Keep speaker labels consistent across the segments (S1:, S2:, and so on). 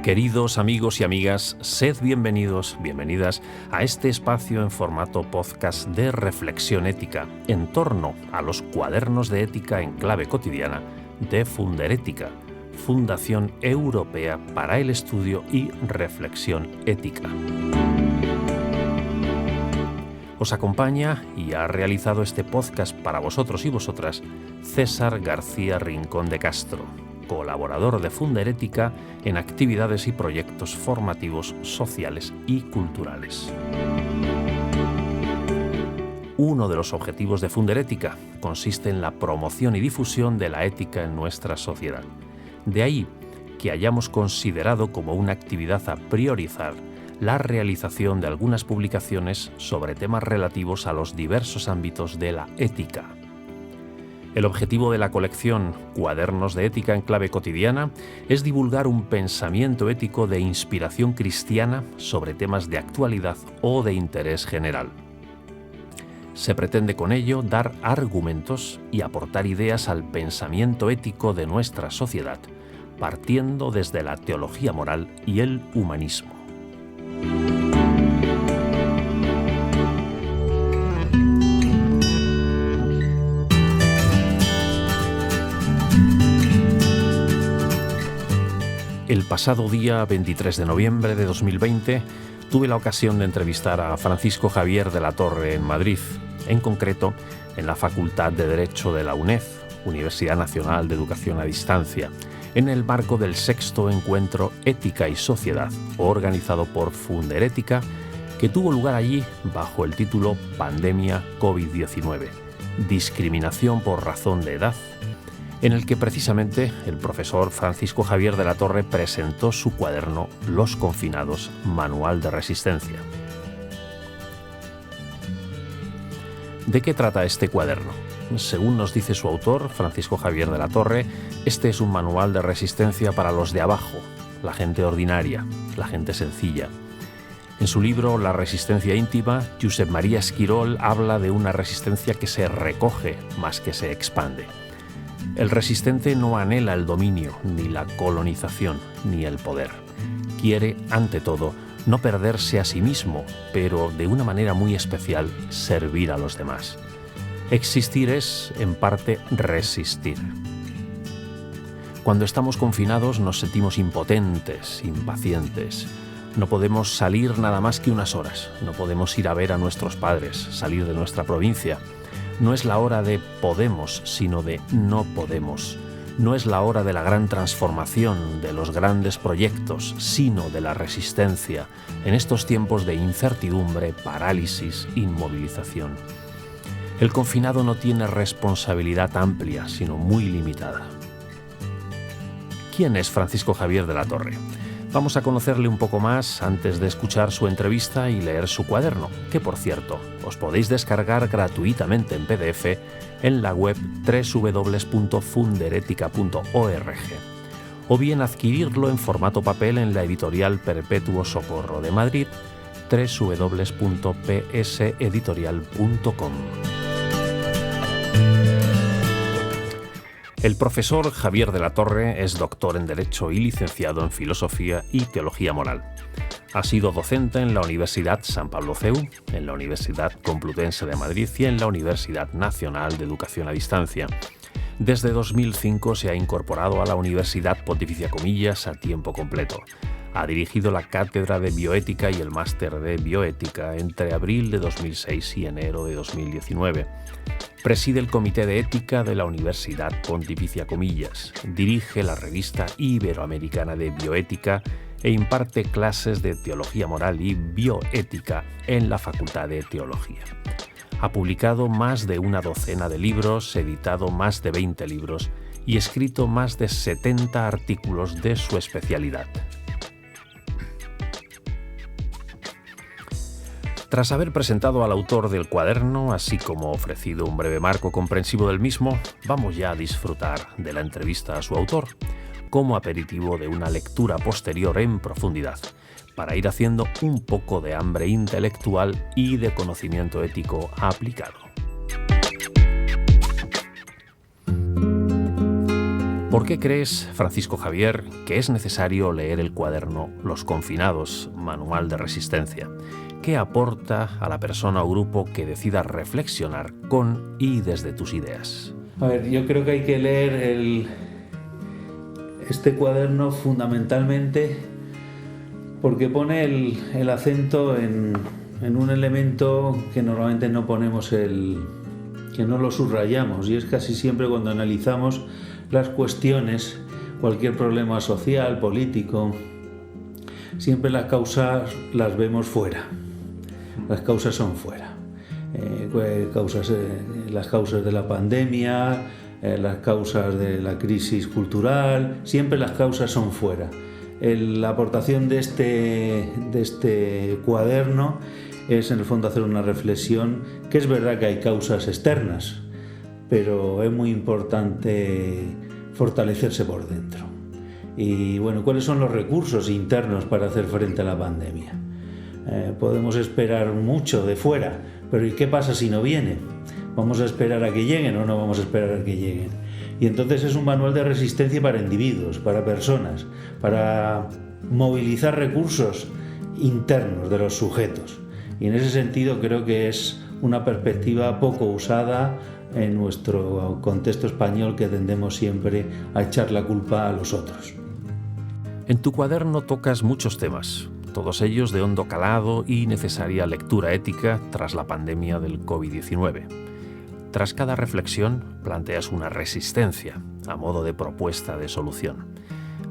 S1: Queridos amigos y amigas, sed bienvenidos, bienvenidas a este espacio en formato podcast de reflexión ética en torno a los cuadernos de ética en clave cotidiana de Funderética, Fundación Europea para el Estudio y Reflexión Ética. Os acompaña y ha realizado este podcast para vosotros y vosotras César García Rincón de Castro, colaborador de Funderética en actividades y proyectos formativos, sociales y culturales. Uno de los objetivos de Funderética consiste en la promoción y difusión de la ética en nuestra sociedad. De ahí que hayamos considerado como una actividad a priorizar la realización de algunas publicaciones sobre temas relativos a los diversos ámbitos de la ética. El objetivo de la colección Cuadernos de Ética en clave cotidiana es divulgar un pensamiento ético de inspiración cristiana sobre temas de actualidad o de interés general. Se pretende con ello dar argumentos y aportar ideas al pensamiento ético de nuestra sociedad, partiendo desde la teología moral y el humanismo. El pasado día 23 de noviembre de 2020 tuve la ocasión de entrevistar a Francisco Javier de la Torre en Madrid, en concreto en la Facultad de Derecho de la UNED, Universidad Nacional de Educación a Distancia, en el marco del 6º Encuentro Ética y Sociedad, organizado por Funderética, que tuvo lugar allí bajo el título Pandemia COVID-19, discriminación por razón de edad, en el que precisamente el profesor Francisco Javier de la Torre presentó su cuaderno Los confinados, manual de resistencia. ¿De qué trata este cuaderno? Según nos dice su autor, Francisco Javier de la Torre, este es un manual de resistencia para los de abajo, la gente ordinaria, la gente sencilla. En su libro La resistencia íntima, Josep María Esquirol habla de una resistencia que se recoge más que se expande. El resistente no anhela el dominio, ni la colonización, ni el poder. Quiere, ante todo, no perderse a sí mismo, pero de una manera muy especial, servir a los demás. Existir es, en parte, resistir. Cuando estamos confinados nos sentimos impotentes, impacientes. No podemos salir nada más que unas horas. No podemos ir a ver a nuestros padres, salir de nuestra provincia. No es la hora de podemos, sino de no podemos. No es la hora de la gran transformación, de los grandes proyectos, sino de la resistencia, en estos tiempos de incertidumbre, parálisis, inmovilización. El confinado no tiene responsabilidad amplia, sino muy limitada. ¿Quién es Francisco Javier de la Torre? Vamos a conocerle un poco más antes de escuchar su entrevista y leer su cuaderno, que por cierto, os podéis descargar gratuitamente en PDF en la web www.funderetica.org o bien adquirirlo en formato papel en la editorial Perpetuo Socorro de Madrid, www.pseditorial.com. El profesor Javier de la Torre es doctor en Derecho y licenciado en Filosofía y Teología Moral. Ha sido docente en la Universidad San Pablo CEU, en la Universidad Complutense de Madrid y en la Universidad Nacional de Educación a Distancia. Desde 2005 se ha incorporado a la Universidad Pontificia Comillas a tiempo completo. Ha dirigido la Cátedra de Bioética y el Máster de Bioética entre abril de 2006 y enero de 2019. Preside el Comité de Ética de la Universidad Pontificia Comillas, dirige la revista Iberoamericana de Bioética e imparte clases de Teología Moral y Bioética en la Facultad de Teología. Ha publicado más de una docena de libros, editado más de 20 libros y escrito más de 70 artículos de su especialidad. Tras haber presentado al autor del cuaderno, así como ofrecido un breve marco comprensivo del mismo, vamos ya a disfrutar de la entrevista a su autor, como aperitivo de una lectura posterior en profundidad, para ir haciendo un poco de hambre intelectual y de conocimiento ético aplicado. ¿Por qué crees, Francisco Javier, que es necesario leer el cuaderno Los confinados, manual de resistencia? ¿Qué aporta a la persona o grupo que decida reflexionar con y desde tus ideas?
S2: A ver, yo creo que hay que leer este cuaderno fundamentalmente porque pone el acento en un elemento que normalmente no ponemos que no lo subrayamos, y es casi siempre cuando analizamos las cuestiones, cualquier problema social, político, siempre las causas las vemos fuera. Las causas son fuera. Las causas de la pandemia, las causas de la crisis cultural, siempre las causas son fuera. La aportación de este cuaderno es en el fondo hacer una reflexión, que es verdad que hay causas externas, pero es muy importante fortalecerse por dentro. Y bueno, ¿cuáles son los recursos internos para hacer frente a la pandemia? Podemos esperar mucho de fuera, pero ¿y qué pasa si no viene? ¿Vamos a esperar a que lleguen o no vamos a esperar a que lleguen? Y entonces es un manual de resistencia para individuos, para personas, para movilizar recursos internos de los sujetos. Y en ese sentido creo que es una perspectiva poco usada en nuestro contexto español, que tendemos siempre a echar la culpa a los otros.
S1: En tu cuaderno tocas muchos temas, todos ellos de hondo calado y necesaria lectura ética tras la pandemia del COVID-19. Tras cada reflexión planteas una resistencia a modo de propuesta de solución.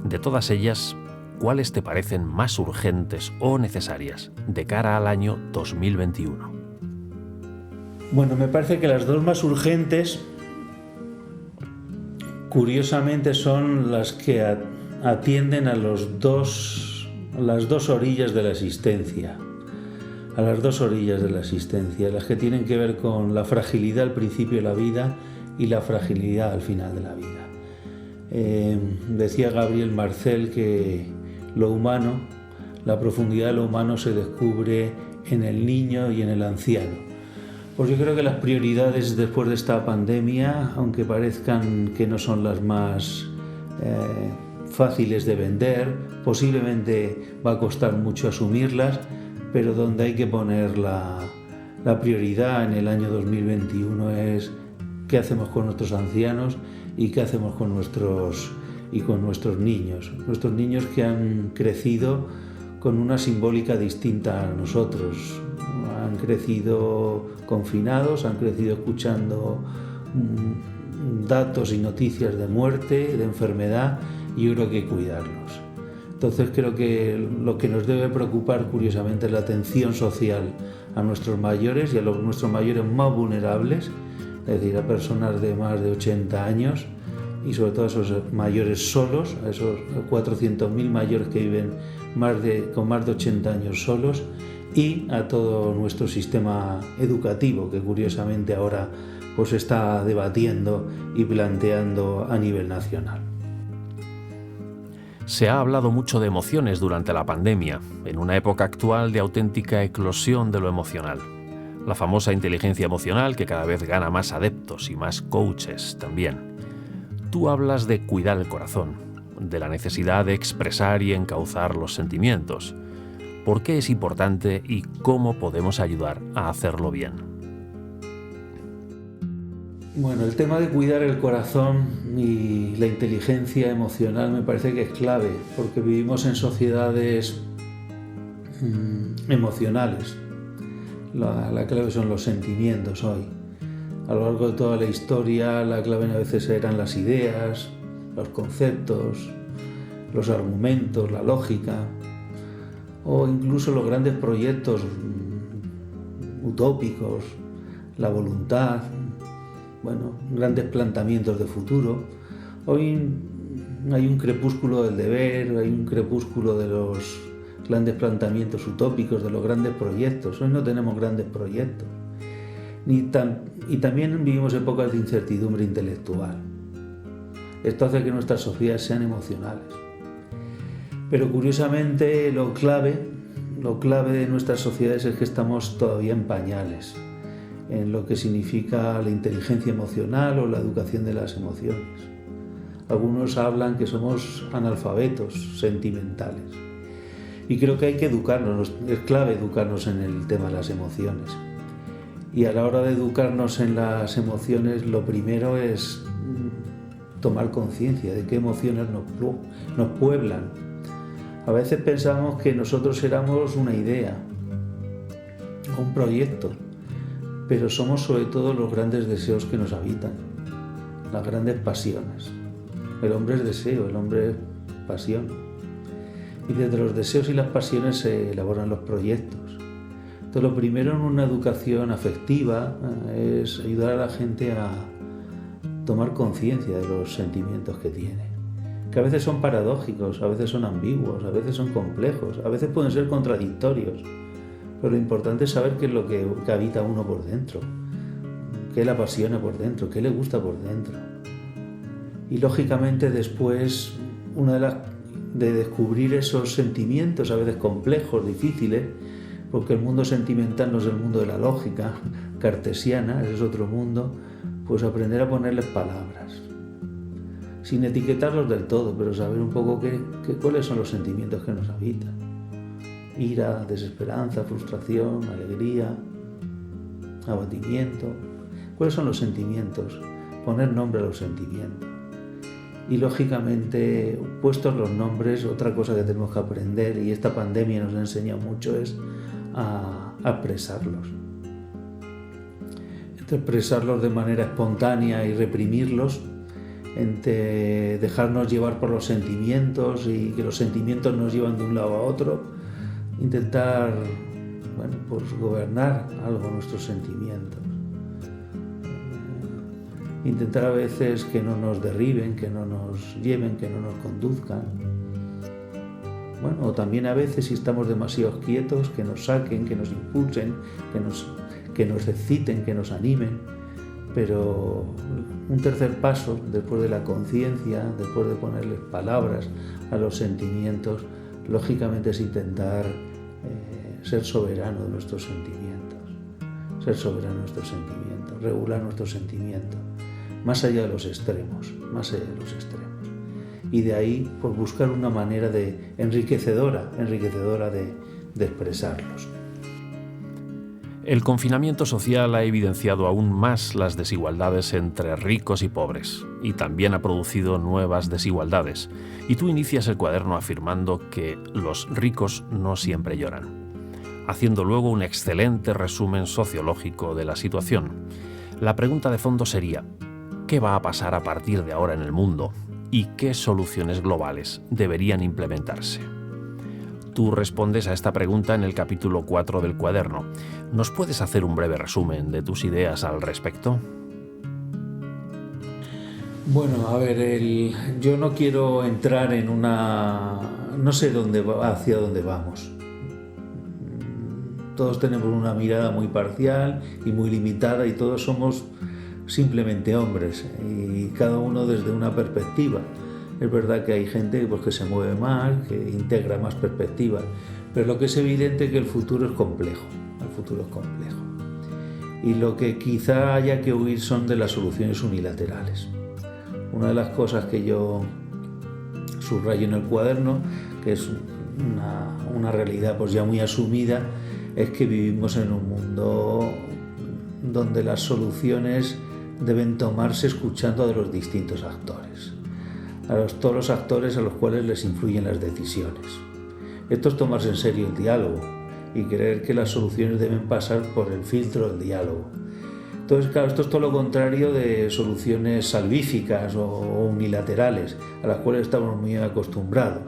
S1: De todas ellas, ¿cuáles te parecen más urgentes o necesarias de cara al año 2021?
S2: Bueno, me parece que las dos más urgentes, curiosamente, son las que atienden a las dos orillas de la existencia. A las dos orillas de la existencia, las que tienen que ver con la fragilidad al principio de la vida y la fragilidad al final de la vida. Decía Gabriel Marcel que lo humano, la profundidad de lo humano se descubre en el niño y en el anciano. Pues yo creo que las prioridades después de esta pandemia, aunque parezcan que no son las más fáciles de vender, posiblemente va a costar mucho asumirlas, pero donde hay que poner la prioridad en el año 2021 es qué hacemos con nuestros ancianos y qué hacemos con nuestros niños. Nuestros niños que han crecido con una simbólica distinta a nosotros. Han crecido confinados, han crecido escuchando datos y noticias de muerte, de enfermedad, y yo creo que hay que cuidarlos. Entonces creo que lo que nos debe preocupar, curiosamente, es la atención social a nuestros mayores y a nuestros mayores más vulnerables, es decir, a personas de más de 80 años y sobre todo a esos mayores solos, a esos 400.000 mayores que viven con más de 80 años solos, y a todo nuestro sistema educativo, que curiosamente ahora pues está debatiendo y planteando a nivel nacional.
S1: Se ha hablado mucho de emociones durante la pandemia, en una época actual de auténtica eclosión de lo emocional. La famosa inteligencia emocional, que cada vez gana más adeptos y más coaches también. Tú hablas de cuidar el corazón, de la necesidad de expresar y encauzar los sentimientos. ¿Por qué es importante y cómo podemos ayudar a hacerlo bien?
S2: Bueno, el tema de cuidar el corazón y la inteligencia emocional me parece que es clave, porque vivimos en sociedades emocionales. La clave son los sentimientos hoy. A lo largo de toda la historia, la clave a veces eran las ideas, los conceptos, los argumentos, la lógica, o incluso los grandes proyectos utópicos, la voluntad, grandes planteamientos de futuro. Hoy hay un crepúsculo del deber, hay un crepúsculo de los grandes planteamientos utópicos, de los grandes proyectos. Hoy no tenemos grandes proyectos. Y también vivimos épocas de incertidumbre intelectual. Esto hace que nuestras sociedades sean emocionales. Pero curiosamente lo clave de nuestras sociedades es que estamos todavía en pañales en lo que significa la inteligencia emocional o la educación de las emociones. Algunos hablan que somos analfabetos sentimentales. Y creo que hay que educarnos, es clave educarnos en el tema de las emociones. Y a la hora de educarnos en las emociones, lo primero es tomar conciencia de qué emociones nos pueblan. A veces pensamos que nosotros éramos una idea, un proyecto, pero somos sobre todo los grandes deseos que nos habitan, las grandes pasiones. El hombre es deseo, el hombre es pasión. Y desde los deseos y las pasiones se elaboran los proyectos. Entonces, lo primero en una educación afectiva es ayudar a la gente a tomar conciencia de los sentimientos que tiene, que a veces son paradójicos, a veces son ambiguos, a veces son complejos, a veces pueden ser contradictorios, pero lo importante es saber qué es lo que habita uno por dentro, qué le apasiona por dentro, qué le gusta por dentro. Y lógicamente después, de descubrir esos sentimientos a veces complejos, difíciles, porque el mundo sentimental no es el mundo de la lógica cartesiana, ese es otro mundo, pues aprender a ponerles palabras, sin etiquetarlos del todo, pero saber un poco cuáles son los sentimientos que nos habitan. Ira, desesperanza, frustración, alegría, abatimiento. ¿Cuáles son los sentimientos? Poner nombre a los sentimientos. Y lógicamente, puestos los nombres, otra cosa que tenemos que aprender, y esta pandemia nos enseña mucho, es a expresarlos. Entre expresarlos de manera espontánea y reprimirlos, entre dejarnos llevar por los sentimientos y que los sentimientos nos llevan de un lado a otro, intentar, pues gobernar algo nuestros sentimientos. Intentar a veces que no nos derriben, que no nos lleven, que no nos conduzcan. O también a veces, si estamos demasiado quietos, que nos saquen, que nos impulsen, que nos exciten, que nos animen. Pero un tercer paso, después de la conciencia, después de ponerles palabras a los sentimientos, lógicamente es intentar ser soberano de nuestros sentimientos, regular nuestros sentimientos, más allá de los extremos. Y de ahí, pues, buscar una manera enriquecedora de expresarlos.
S1: El confinamiento social ha evidenciado aún más las desigualdades entre ricos y pobres, y también ha producido nuevas desigualdades. Y tú inicias el cuaderno afirmando que los ricos no siempre lloran, haciendo luego un excelente resumen sociológico de la situación. La pregunta de fondo sería: ¿qué va a pasar a partir de ahora en el mundo? ¿Y qué soluciones globales deberían implementarse? Tú respondes a esta pregunta en el capítulo 4 del cuaderno. ¿Nos puedes hacer un breve resumen de tus ideas al respecto?
S2: Bueno, a ver, yo no quiero entrar en no sé hacia dónde vamos. Todos tenemos una mirada muy parcial y muy limitada, y todos somos simplemente hombres, y cada uno desde una perspectiva. Es verdad que hay gente pues, que se mueve más, que integra más perspectivas, pero lo que es evidente es que el futuro es complejo. Y lo que quizá haya que huir son de las soluciones unilaterales. Una de las cosas que yo subrayo en el cuaderno, que es una realidad pues ya muy asumida, es que vivimos en un mundo donde las soluciones deben tomarse escuchando a los distintos actores, todos los actores a los cuales les influyen las decisiones. Esto es tomarse en serio el diálogo y creer que las soluciones deben pasar por el filtro del diálogo. Entonces, claro, esto es todo lo contrario de soluciones salvíficas o unilaterales, a las cuales estamos muy acostumbrados.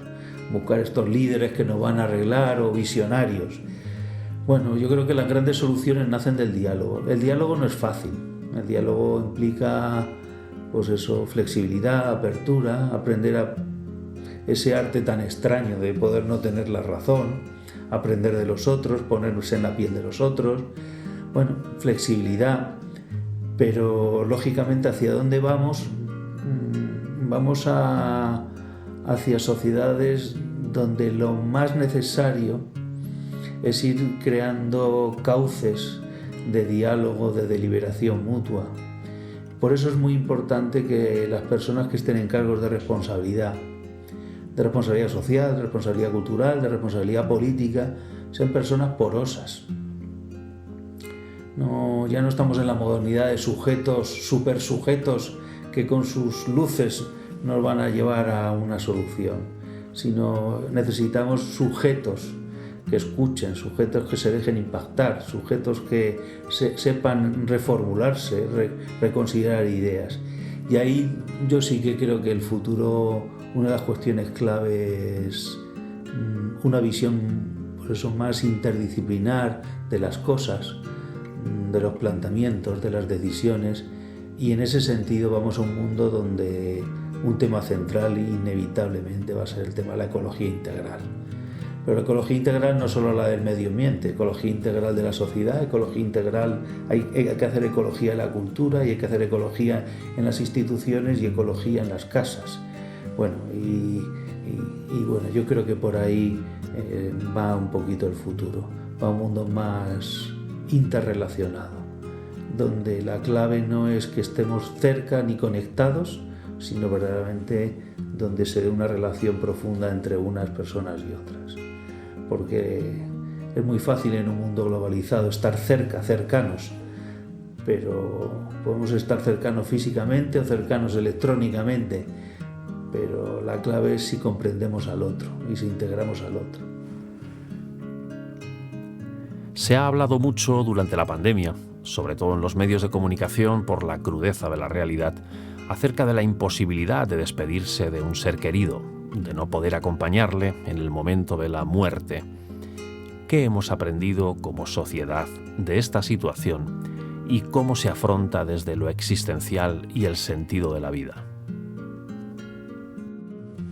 S2: Buscar estos líderes que nos van a arreglar, o visionarios. Bueno, yo creo que las grandes soluciones nacen del diálogo. El diálogo no es fácil. El diálogo implica, flexibilidad, apertura, aprender a ese arte tan extraño de poder no tener la razón, aprender de los otros, ponernos en la piel de los otros. Bueno, flexibilidad, pero lógicamente ¿hacia dónde vamos? Vamos hacia sociedades donde lo más necesario es ir creando cauces de diálogo, de deliberación mutua, Por eso es muy importante que las personas que estén en cargos de responsabilidad social, de responsabilidad cultural, de responsabilidad política, sean personas porosas. Ya no estamos en la modernidad de sujetos, supersujetos, que con sus luces nos van a llevar a una solución, sino necesitamos sujetos que escuchen, sujetos que se dejen impactar, sujetos que sepan reformularse, reconsiderar ideas. Y ahí yo sí que creo que el futuro, una de las cuestiones clave es una visión, por eso, más interdisciplinar de las cosas, de los planteamientos, de las decisiones, y en ese sentido vamos a un mundo donde un tema central inevitablemente va a ser el tema de la ecología integral. Pero la ecología integral no solo la del medio ambiente, ecología integral de la sociedad, ecología integral, hay que hacer ecología en la cultura, y hay que hacer ecología en las instituciones y ecología en las casas. Bueno, y bueno, yo creo que por ahí va un poquito el futuro, va a un mundo más interrelacionado, donde la clave no es que estemos cerca ni conectados, sino verdaderamente donde se dé una relación profunda entre unas personas y otras. Porque es muy fácil en un mundo globalizado estar cercanos, pero podemos estar cercanos físicamente o cercanos electrónicamente, pero la clave es si comprendemos al otro y si integramos al otro.
S1: Se ha hablado mucho durante la pandemia, sobre todo en los medios de comunicación por la crudeza de la realidad, acerca de la imposibilidad de despedirse de un ser querido, de no poder acompañarle en el momento de la muerte. ¿Qué hemos aprendido como sociedad de esta situación y cómo se afronta desde lo existencial y el sentido de la vida?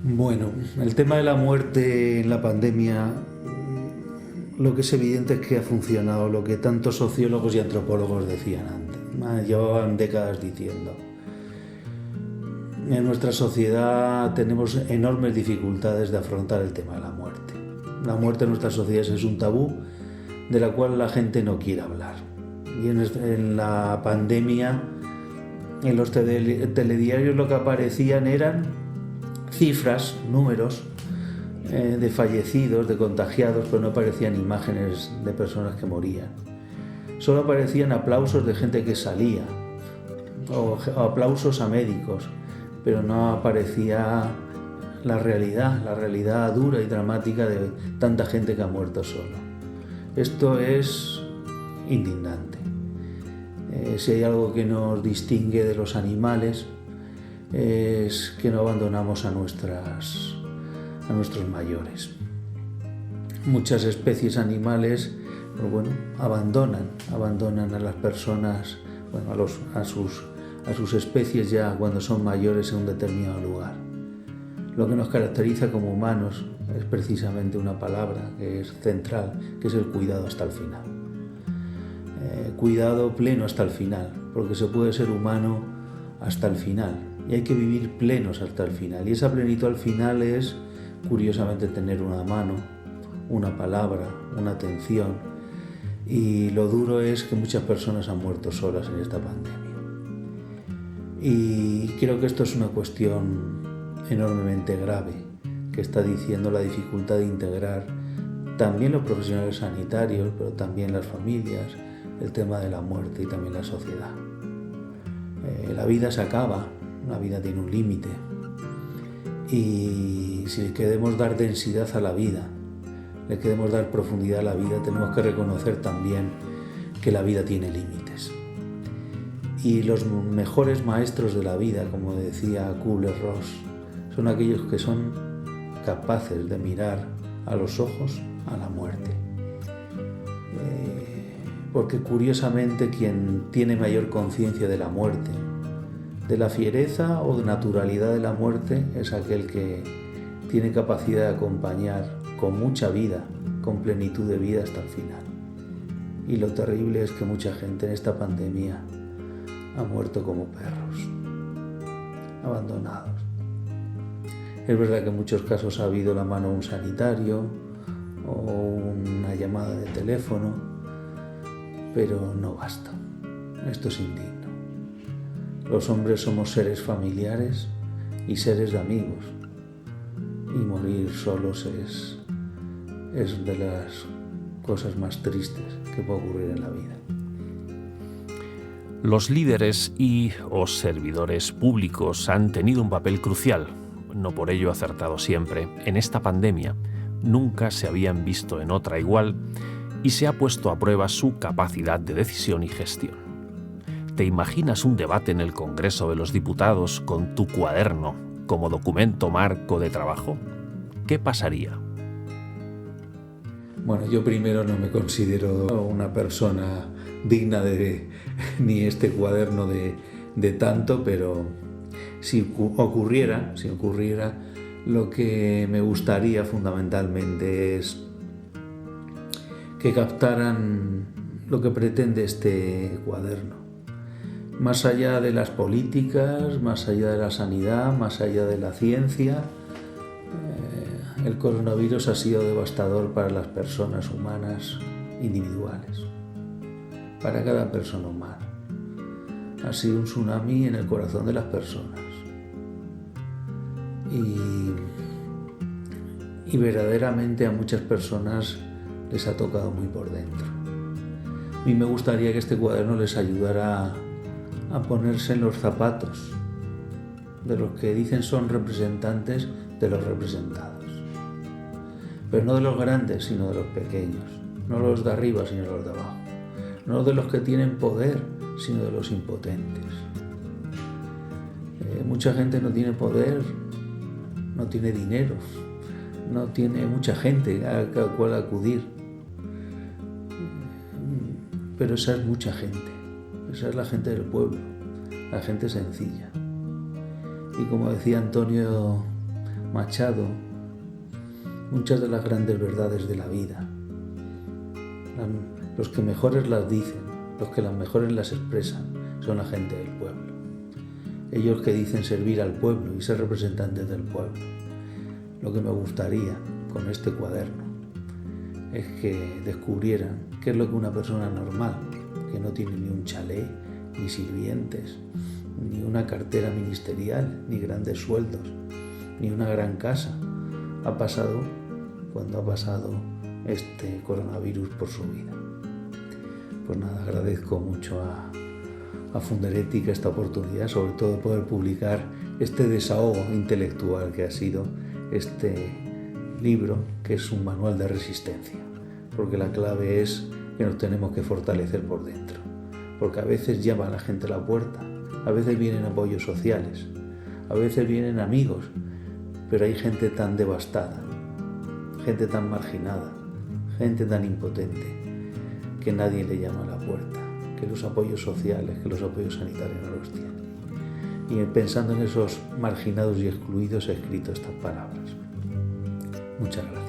S2: Bueno, el tema de la muerte en la pandemia, lo que es evidente es que ha funcionado lo que tantos sociólogos y antropólogos decían antes, llevaban décadas diciendo. En nuestra sociedad tenemos enormes dificultades de afrontar el tema de la muerte. La muerte en nuestras sociedades es un tabú de la cual la gente no quiere hablar. Y en la pandemia, en los telediarios lo que aparecían eran cifras, números de fallecidos, de contagiados, pero no aparecían imágenes de personas que morían. Solo aparecían aplausos de gente que salía, o aplausos a médicos, pero no aparecía la realidad dura y dramática de tanta gente que ha muerto solo. Esto es indignante. Si hay algo que nos distingue de los animales, es que no abandonamos a nuestros mayores. Muchas especies animales, pues bueno, abandonan a las personas, bueno, a sus especies ya cuando son mayores en un determinado lugar. Lo que nos caracteriza como humanos es precisamente una palabra que es central, que es el cuidado hasta el final. Cuidado pleno hasta el final, porque se puede ser humano hasta el final y hay que vivir plenos hasta el final. Y esa plenitud al final es, curiosamente, tener una mano, una palabra, una atención. Y lo duro es que muchas personas han muerto solas en esta pandemia. Y creo que esto es una cuestión enormemente grave, que está diciendo la dificultad de integrar también los profesionales sanitarios, pero también las familias, el tema de la muerte y también la sociedad. La vida se acaba, la vida tiene un límite, y si le queremos dar densidad a la vida, le queremos dar profundidad a la vida, tenemos que reconocer también que la vida tiene límites. Y los mejores maestros de la vida, como decía Kübler-Ross, son aquellos que son capaces de mirar a los ojos a la muerte. Porque curiosamente quien tiene mayor conciencia de la muerte, de la fiereza o de naturalidad de la muerte, es aquel que tiene capacidad de acompañar con mucha vida, con plenitud de vida hasta el final. Y lo terrible es que mucha gente en esta pandemia ha muerto como perros, abandonados. Es verdad que en muchos casos ha habido la mano de un sanitario o una llamada de teléfono, pero no basta. Esto es indigno. Los hombres somos seres familiares y seres de amigos. Y morir solos es de las cosas más tristes que puede ocurrir en la vida.
S1: Los líderes y o servidores públicos han tenido un papel crucial, no por ello acertado siempre, en esta pandemia. Nunca se habían visto en otra igual y se ha puesto a prueba su capacidad de decisión y gestión. ¿Te imaginas un debate en el Congreso de los Diputados con tu cuaderno como documento marco de trabajo? ¿Qué pasaría?
S2: Bueno, yo primero no me considero una persona digna de ni este cuaderno de tanto, pero si ocurriera, lo que me gustaría fundamentalmente es que captaran lo que pretende este cuaderno. Más allá de las políticas, más allá de la sanidad, más allá de la ciencia, el coronavirus ha sido devastador para las personas humanas individuales, para cada persona humana. Ha sido un tsunami en el corazón de las personas. Y verdaderamente a muchas personas les ha tocado muy por dentro. A mí me gustaría que este cuaderno les ayudara a ponerse en los zapatos de los que dicen son representantes de los representados. Pero no de los grandes, sino de los pequeños. No los de arriba, sino los de abajo. No de los que tienen poder, sino de los impotentes. Mucha gente no tiene poder, no tiene dinero, no tiene mucha gente a la cual acudir. Pero esa es mucha gente. Esa es la gente del pueblo, la gente sencilla. Y como decía Antonio Machado, muchas de las grandes verdades de la vida, los que mejores las dicen, los que las mejores las expresan, son la gente del pueblo. Ellos que dicen servir al pueblo y ser representantes del pueblo. Lo que me gustaría con este cuaderno es que descubrieran qué es lo que una persona normal, que no tiene ni un chalet, ni sirvientes, ni una cartera ministerial, ni grandes sueldos, ni una gran casa, ha pasado cuando ha pasado este coronavirus por su vida. Pues nada, agradezco mucho a Funderética esta oportunidad, sobre todo de poder publicar este desahogo intelectual que ha sido este libro, que es un manual de resistencia, porque la clave es que nos tenemos que fortalecer por dentro, porque a veces llama a la gente a la puerta, a veces vienen apoyos sociales, a veces vienen amigos, pero hay gente tan devastada, gente tan marginada, gente tan impotente, que nadie le llama a la puerta, que los apoyos sociales, que los apoyos sanitarios no los tienen. Y pensando en esos marginados y excluidos he escrito estas palabras. Muchas gracias.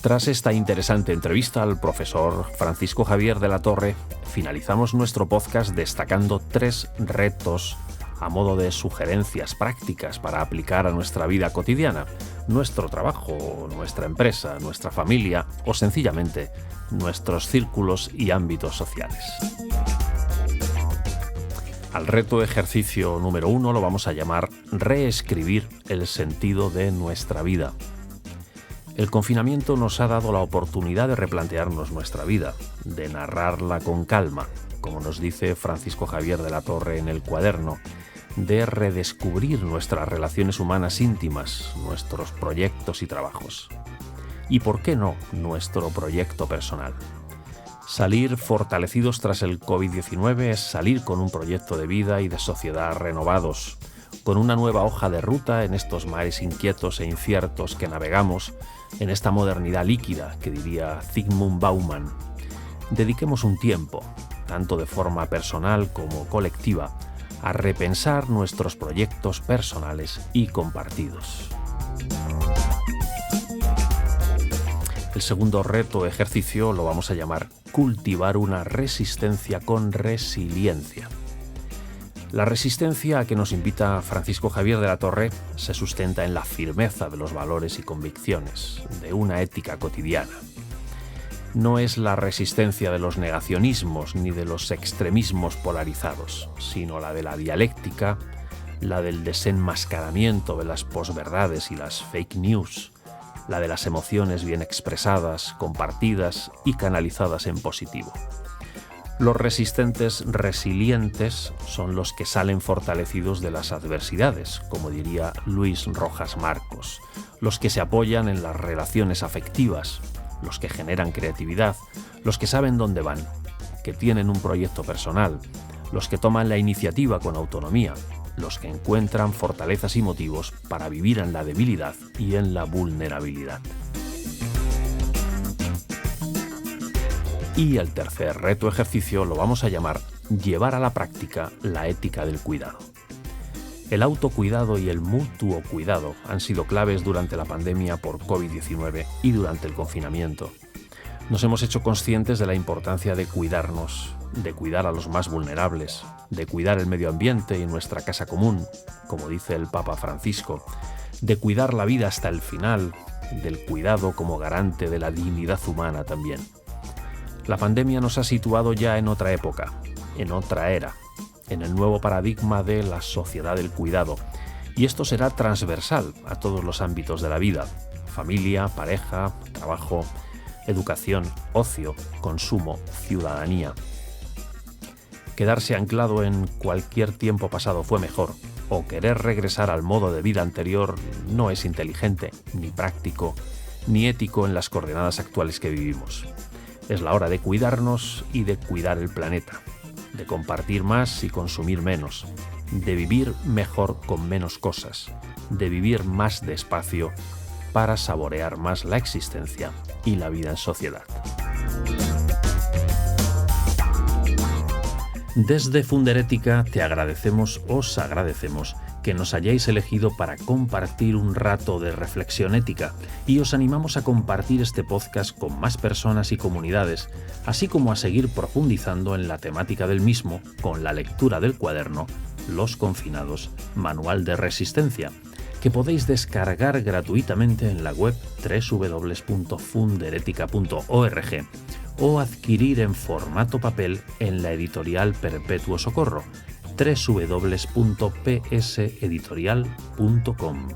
S1: Tras esta interesante entrevista al profesor Francisco Javier de la Torre, finalizamos nuestro podcast destacando 3 retos a modo de sugerencias prácticas para aplicar a nuestra vida cotidiana, nuestro trabajo, nuestra empresa, nuestra familia o sencillamente nuestros círculos y ámbitos sociales. Al reto ejercicio número 1 lo vamos a llamar reescribir el sentido de nuestra vida. El confinamiento nos ha dado la oportunidad de replantearnos nuestra vida, de narrarla con calma, como nos dice Francisco Javier de la Torre en el cuaderno, de redescubrir nuestras relaciones humanas íntimas, nuestros proyectos y trabajos. Y, ¿por qué no, nuestro proyecto personal? Salir fortalecidos tras el COVID-19 es salir con un proyecto de vida y de sociedad renovados, con una nueva hoja de ruta en estos mares inquietos e inciertos que navegamos, en esta modernidad líquida que diría Zygmunt Bauman. Dediquemos un tiempo, tanto de forma personal como colectiva, a repensar nuestros proyectos personales y compartidos. El segundo reto ejercicio lo vamos a llamar cultivar una resistencia con resiliencia. La resistencia a que nos invita Francisco Javier de la Torre se sustenta en la firmeza de los valores y convicciones, de una ética cotidiana. No es la resistencia de los negacionismos ni de los extremismos polarizados, sino la de la dialéctica, la del desenmascaramiento de las posverdades y las fake news, la de las emociones bien expresadas, compartidas y canalizadas en positivo. Los resistentes resilientes son los que salen fortalecidos de las adversidades, como diría Luis Rojas Marcos, los que se apoyan en las relaciones afectivas, los que generan creatividad, los que saben dónde van, que tienen un proyecto personal, los que toman la iniciativa con autonomía, los que encuentran fortalezas y motivos para vivir en la debilidad y en la vulnerabilidad. Y el tercer reto ejercicio lo vamos a llamar llevar a la práctica la ética del cuidado. El autocuidado y el mutuo cuidado han sido claves durante la pandemia por COVID-19 y durante el confinamiento. Nos hemos hecho conscientes de la importancia de cuidarnos, de cuidar a los más vulnerables, de cuidar el medio ambiente y nuestra casa común, como dice el Papa Francisco, de cuidar la vida hasta el final, del cuidado como garante de la dignidad humana también. La pandemia nos ha situado ya en otra época, en otra era, en el nuevo paradigma de la sociedad del cuidado, y esto será transversal a todos los ámbitos de la vida: familia, pareja, trabajo, educación, ocio, consumo, ciudadanía. Quedarse anclado en cualquier tiempo pasado fue mejor, o querer regresar al modo de vida anterior no es inteligente, ni práctico, ni ético en las coordenadas actuales que vivimos. Es la hora de cuidarnos y de cuidar el planeta, de compartir más y consumir menos, de vivir mejor con menos cosas, de vivir más despacio para saborear más la existencia y la vida en sociedad. Desde Funderética os agradecemos que nos hayáis elegido para compartir un rato de reflexión ética y os animamos a compartir este podcast con más personas y comunidades, así como a seguir profundizando en la temática del mismo con la lectura del cuaderno Los Confinados, Manual de Resistencia, que podéis descargar gratuitamente en la web www.funderetica.org o adquirir en formato papel en la editorial Perpetuo Socorro, www.pseditorial.com.